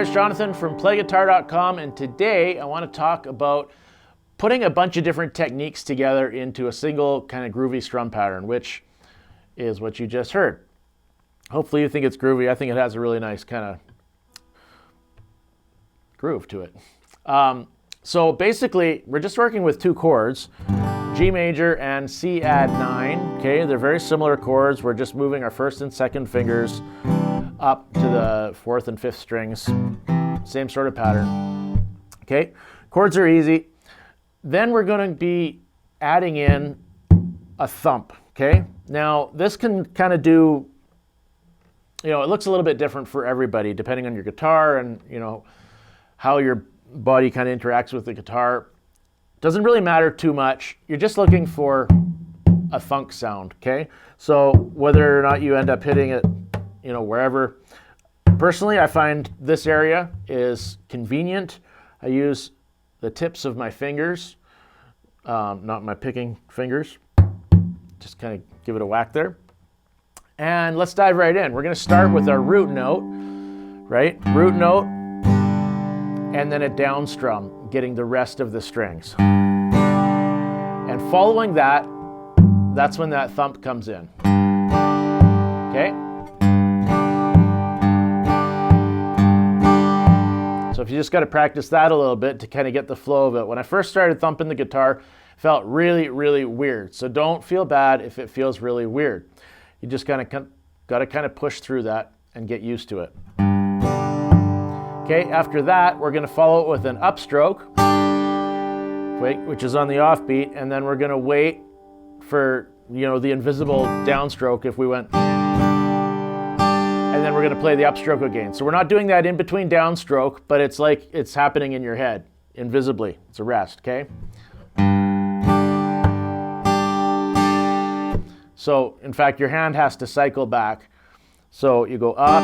there, it's Jonathan from PlayGuitar.com, and today I want to talk about putting a bunch of different techniques together into a single kind of groovy strum pattern, which is what you just heard. Hopefully you think it's groovy. I think it has a really nice kind of groove to it. So basically, we're just working with two chords, G major and C add 9. Okay, they're very similar chords. We're just moving our first and second fingers up to the fourth and fifth strings. Same sort of pattern. Okay, chords are easy. Then we're going to be adding in a thump. Okay, now this can kind of do, it looks a little bit different for everybody depending on your guitar and how your body kind of interacts with the guitar. Doesn't really matter too much. You're just looking for a thunk sound. Okay, so whether or not you end up hitting it wherever. Personally, I find this area is convenient. I use the tips of my fingers, not my picking fingers. Just kind of give it a whack there. And let's dive right in. We're going to start with our root note, right? Root note, and then a down strum, getting the rest of the strings. And following that, that's when that thump comes in. Okay? So if you just got to practice that a little bit to kind of get the flow of it. When I first started thumping the guitar, it felt really, really weird. So don't feel bad if it feels really weird. You just got to kind of push through that and get used to it. Okay, after that, we're going to follow it with an upstroke, which is on the offbeat, and then we're going to wait for the invisible downstroke if we went. And then we're going to play the upstroke again. So we're not doing that in between downstroke, but it's like it's happening in your head, invisibly. It's a rest, okay? So, in fact, your hand has to cycle back. So you go up,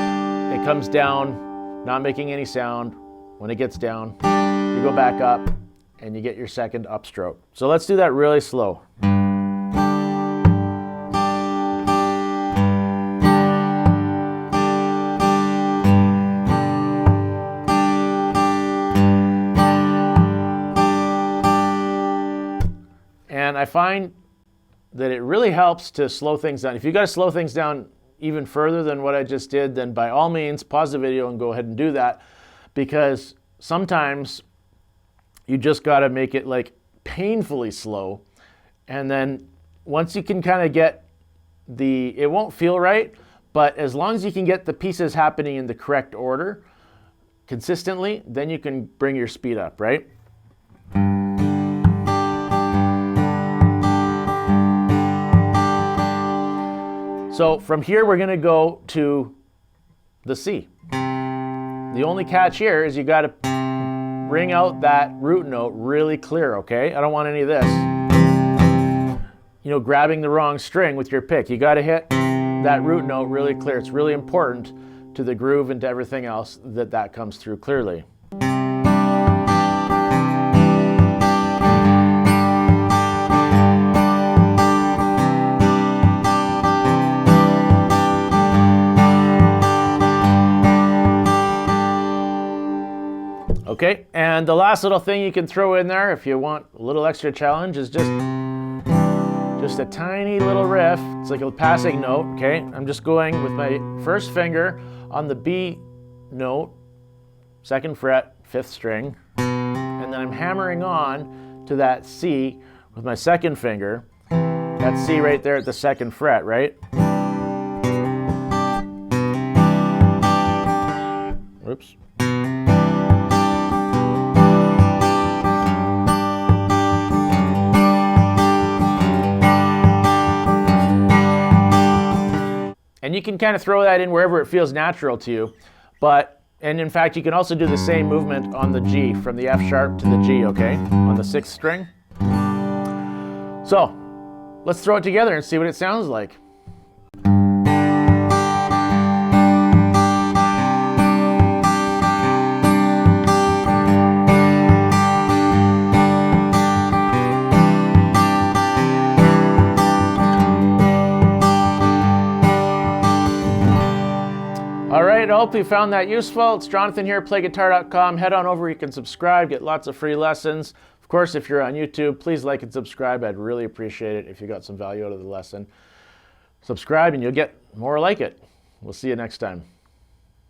it comes down, not making any sound. When it gets down, you go back up, and you get your second upstroke. So let's do that really slow. And I find that it really helps to slow things down. If you got to slow things down even further than what I just did, then by all means, pause the video and go ahead and do that, because sometimes you just got to make it like painfully slow. And then once you can kind of get it won't feel right, but as long as you can get the pieces happening in the correct order consistently, then you can bring your speed up, right? So from here, we're going to go to the C. The only catch here is you got to ring out that root note really clear, okay? I don't want any of this, grabbing the wrong string with your pick. You got to hit that root note really clear. It's really important to the groove and to everything else that comes through clearly. Okay, and the last little thing you can throw in there if you want a little extra challenge is just a tiny little riff. It's like a passing note, okay? I'm just going with my first finger on the B note, 2nd fret, 5th string, and then I'm hammering on to that C with my 2nd finger. That C right there at the 2nd fret, right? Whoops. And you can kind of throw that in wherever it feels natural to you. And in fact, you can also do the same movement on the G, from the F sharp to the G, okay? On the 6th string. So, let's throw it together and see what it sounds like. right, I hope you found that useful. It's Jonathan here, PlayGuitar.com. Head on over, you can subscribe, get lots of free lessons. Of course, if you're on YouTube, please like and subscribe. I'd really appreciate it if you got some value out of the lesson. Subscribe and you'll get more like it. We'll see you next time.